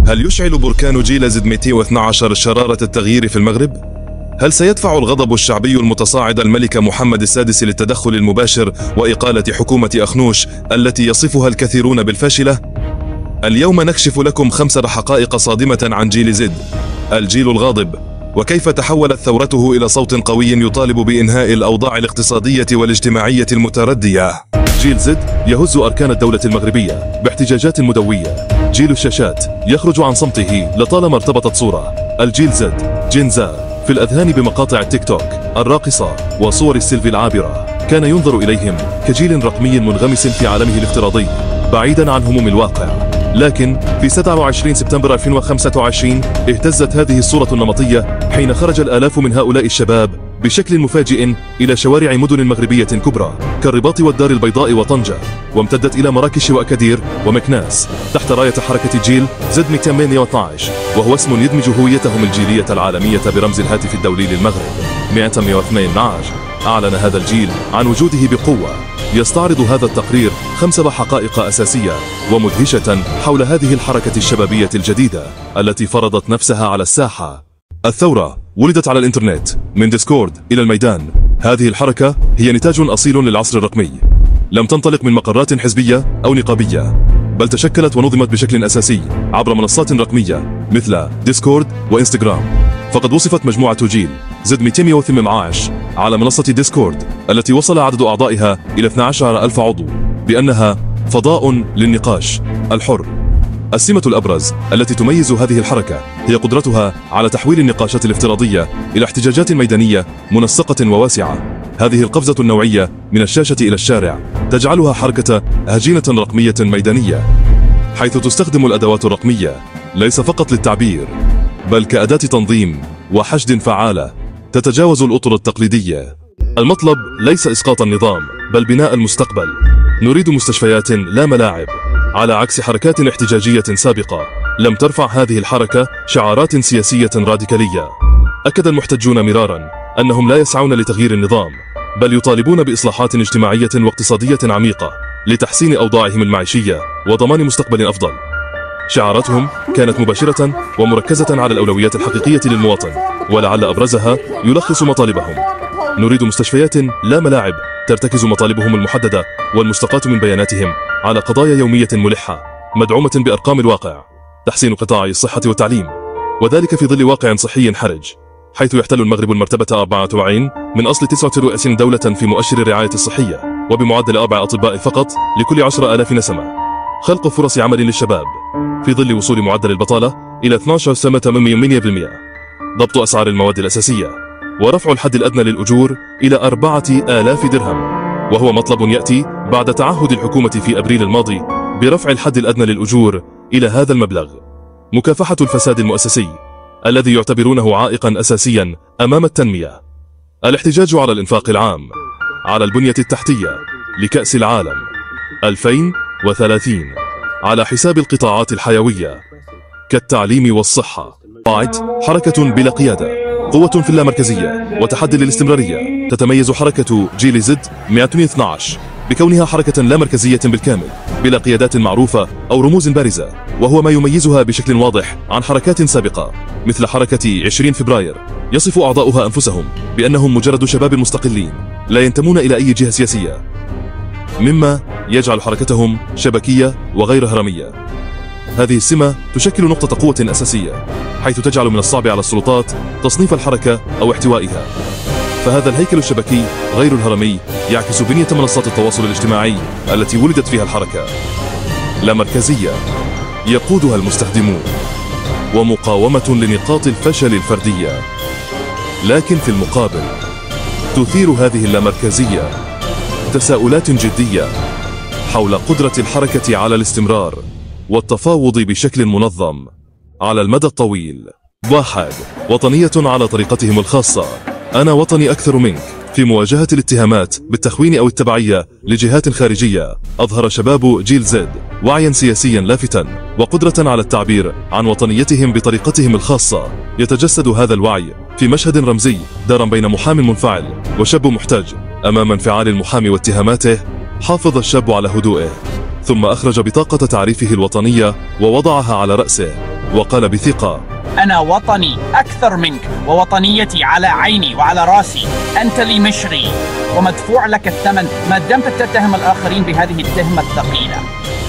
هل يشعل بركان جيل زد 212 شرارة التغيير في المغرب؟ هل سيدفع الغضب الشعبي المتصاعد الملك محمد السادس للتدخل المباشر وإقالة حكومة أخنوش التي يصفها الكثيرون بالفاشلة؟ اليوم نكشف لكم 5 حقائق صادمة عن جيل زد، الجيل الغاضب، وكيف تحولت ثورته إلى صوت قوي يطالب بإنهاء الأوضاع الاقتصادية والاجتماعية المتردية. جيل زد يهز أركان الدولة المغربية باحتجاجات مدوية. جيل الشاشات يخرج عن صمته لطالما ارتبطت صورة الجيل زد جينزا في الأذهان بمقاطع التيك توك الراقصة وصور السيلفي العابرة. كان ينظر إليهم كجيل رقمي منغمس في عالمه الافتراضي بعيدا عن هموم الواقع. لكن في 27 سبتمبر 2025 اهتزت هذه الصورة النمطية حين خرج الآلاف من هؤلاء الشباب بشكل مفاجئ إلى شوارع مدن مغربية كبرى كالرباط والدار البيضاء وطنجة، وامتدت إلى مراكش وأكادير ومكناس تحت راية حركة جيل زد 212، وهو اسم يدمج هويتهم الجيلية العالمية برمز الهاتف الدولي للمغرب 212. أعلن هذا الجيل عن وجوده بقوة. يستعرض هذا التقرير 5 حقائق أساسية ومدهشة حول هذه الحركة الشبابية الجديدة التي فرضت نفسها على الساحة. الثورة ولدت على الإنترنت من ديسكورد إلى الميدان. هذه الحركة هي نتاج أصيل للعصر الرقمي، لم تنطلق من مقرات حزبية أو نقابية، بل تشكلت ونظمت بشكل أساسي عبر منصات رقمية مثل ديسكورد وإنستغرام. فقد وصفت مجموعة جيل زد 218 على منصة ديسكورد التي وصل عدد أعضائها إلى 12,000 عضو بأنها فضاء للنقاش الحر. السمة الأبرز التي تميز هذه الحركة هي قدرتها على تحويل النقاشات الافتراضية إلى احتجاجات ميدانية منسقة وواسعة. هذه القفزة النوعية من الشاشة إلى الشارع تجعلها حركة هجينة رقمية ميدانية، حيث تستخدم الأدوات الرقمية ليس فقط للتعبير بل كأداة تنظيم وحشد فعالة تتجاوز الأطر التقليدية. المطلب ليس إسقاط النظام بل بناء المستقبل. نريد مستشفيات لا ملاعب، على عكس حركات احتجاجية سابقة لم ترفع هذه الحركة شعارات سياسية راديكالية. أكد المحتجون مرارا أنهم لا يسعون لتغيير النظام بل يطالبون بإصلاحات اجتماعية واقتصادية عميقة لتحسين أوضاعهم المعيشية وضمان مستقبل أفضل. شعاراتهم كانت مباشرة ومركزة على الأولويات الحقيقية للمواطن، ولعل أبرزها يلخص مطالبهم: نريد مستشفيات لا ملاعب ترتكز مطالبهم المحددة والمستقاة من بياناتهم على قضايا يومية ملحة مدعومة بأرقام الواقع، تحسين قطاع الصحة والتعليم، وذلك في ظل واقع صحي حرج، حيث يحتل المغرب المرتبة 44 من أصل 29 دولة في مؤشر الرعاية الصحية، وبمعدل 4 أطباء فقط لكل 10,000 نسمة. خلق فرص عمل للشباب في ظل وصول معدل البطالة إلى 12.8%. ضبط أسعار المواد الأساسية، ورفع الحد الأدنى للأجور إلى 4,000 درهم، وهو مطلب يأتي بعد تعهد الحكومة في أبريل الماضي برفع الحد الأدنى للأجور إلى هذا المبلغ. مكافحة الفساد المؤسسي الذي يعتبرونه عائقا أساسيا أمام التنمية. الاحتجاج على الإنفاق العام على البنية التحتية لكأس العالم 2030 على حساب القطاعات الحيوية كالتعليم والصحة. قاعد حركة بلا قيادة، قوة في اللامركزية وتحدي للاستمرارية. تتميز حركة جيل زد 212 بكونها حركة لا مركزية بالكامل بلا قيادات معروفة أو رموز بارزة، وهو ما يميزها بشكل واضح عن حركات سابقة مثل حركة 20 فبراير يصف أعضاؤها أنفسهم بأنهم مجرد شباب مستقلين لا ينتمون إلى أي جهة سياسية، مما يجعل حركتهم شبكية وغير هرمية. هذه السمة تشكل نقطة قوة أساسية، حيث تجعل من الصعب على السلطات تصنيف الحركة أو احتوائها. فهذا الهيكل الشبكي غير الهرمي يعكس بنية منصات التواصل الاجتماعي التي ولدت فيها الحركة. لا مركزية يقودها المستخدمون، ومقاومة لنقاط الفشل الفردية. لكن في المقابل تثير هذه اللامركزية تساؤلات جدية حول قدرة الحركة على الاستمرار والتفاوض بشكل منظم على المدى الطويل. 1. وطنية على طريقتهم الخاصة. أنا وطني أكثر منك. في مواجهة الاتهامات بالتخوين أو التبعية لجهات خارجية، أظهر شباب جيل زد وعيا سياسيا لافتا وقدرة على التعبير عن وطنيتهم بطريقتهم الخاصة. يتجسد هذا الوعي في مشهد رمزي دار بين محام منفعل وشاب محتاج. أمام انفعال المحامي واتهاماته، حافظ الشاب على هدوئه، ثم أخرج بطاقة تعريفه الوطنية ووضعها على رأسه. وقال بثقة: أنا وطني أكثر منك، ووطنيتي على عيني وعلى راسي. أنت لي مشري ومدفوع لك الثمن ما دمت تتهم الآخرين بهذه التهمة الثقيلة.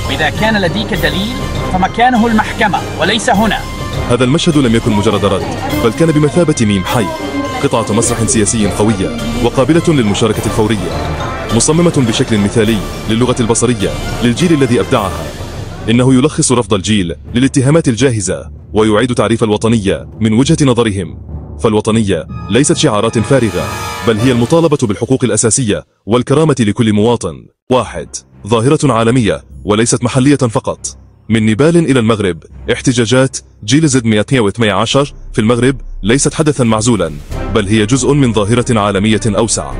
وإذا كان لديك دليل فمكانه المحكمة وليس هنا. هذا المشهد لم يكن مجرد رد، بل كان بمثابة ميم حي، قطعة مسرح سياسي قوية وقابلة للمشاركة الفورية، مصممة بشكل مثالي للغة البصرية للجيل الذي أبدعها. إنه يلخص رفض الجيل للاتهامات الجاهزة ويعيد تعريف الوطنية من وجهة نظرهم. فالوطنية ليست شعارات فارغة، بل هي المطالبة بالحقوق الأساسية والكرامة لكل مواطن. 1. ظاهرة عالمية وليست محلية فقط. من نيبال إلى المغرب، احتجاجات جيل زد 112 في المغرب ليست حدثا معزولا، بل هي جزء من ظاهرة عالمية أوسع.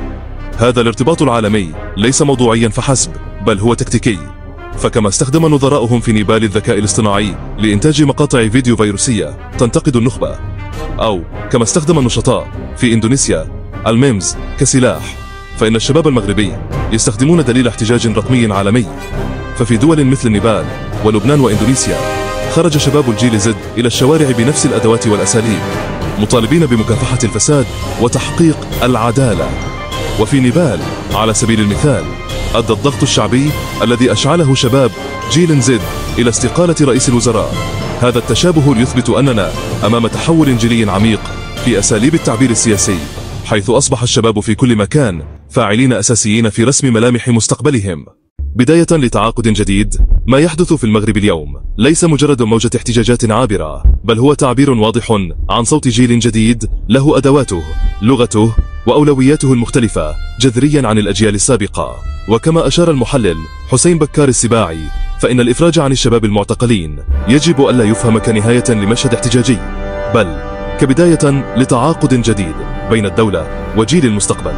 هذا الارتباط العالمي ليس موضوعيا فحسب، بل هو تكتيكي. فكما استخدم نظراؤهم في نيبال الذكاء الاصطناعي لإنتاج مقاطع فيديو فيروسية تنتقد النخبة، أو كما استخدم النشطاء في إندونيسيا الميمز كسلاح، فإن الشباب المغربي يستخدمون دليل احتجاج رقمي عالمي. ففي دول مثل نيبال ولبنان وإندونيسيا خرج شباب الجيل زد إلى الشوارع بنفس الأدوات والأساليب، مطالبين بمكافحة الفساد وتحقيق العدالة. وفي نيبال على سبيل المثال أدى الضغط الشعبي الذي أشعله شباب جيل زد إلى استقالة رئيس الوزراء. هذا التشابه يثبت أننا أمام تحول جيلي عميق في أساليب التعبير السياسي، حيث أصبح الشباب في كل مكان فاعلين أساسيين في رسم ملامح مستقبلهم. بداية لتعاقد جديد، ما يحدث في المغرب اليوم ليس مجرد موجة احتجاجات عابرة، بل هو تعبير واضح عن صوت جيل جديد له أدواته، لغته وأولوياته المختلفة جذريا عن الأجيال السابقة. وكما أشار المحلل حسين بكار السباعي، فإن الإفراج عن الشباب المعتقلين يجب ألا يفهم كنهاية لمشهد احتجاجي، بل كبداية لتعاقد جديد بين الدولة وجيل المستقبل.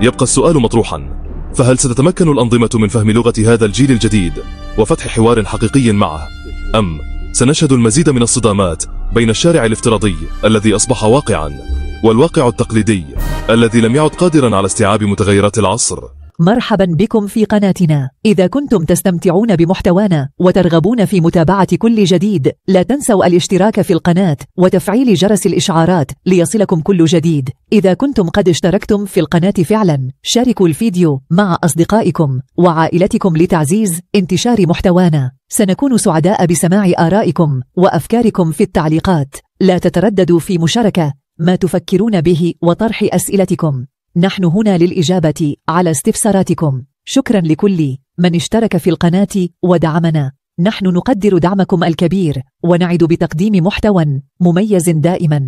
يبقى السؤال مطروحا: فهل ستتمكن الأنظمة من فهم لغة هذا الجيل الجديد وفتح حوار حقيقي معه، أم سنشهد المزيد من الصدامات بين الشارع الافتراضي الذي أصبح واقعا والواقع التقليدي الذي لم يعد قادرا على استيعاب متغيرات العصر؟ مرحبا بكم في قناتنا. إذا كنتم تستمتعون بمحتوانا وترغبون في متابعة كل جديد، لا تنسوا الاشتراك في القناة وتفعيل جرس الإشعارات ليصلكم كل جديد. إذا كنتم قد اشتركتم في القناة فعلا، شاركوا الفيديو مع أصدقائكم وعائلتكم لتعزيز انتشار محتوانا. سنكون سعداء بسماع آرائكم وأفكاركم في التعليقات. لا تترددوا في مشاركة ما تفكرون به وطرح أسئلتكم. نحن هنا للإجابة على استفساراتكم. شكرا لكل من اشترك في القناة ودعمنا. نحن نقدر دعمكم الكبير ونعد بتقديم محتوى مميز دائما.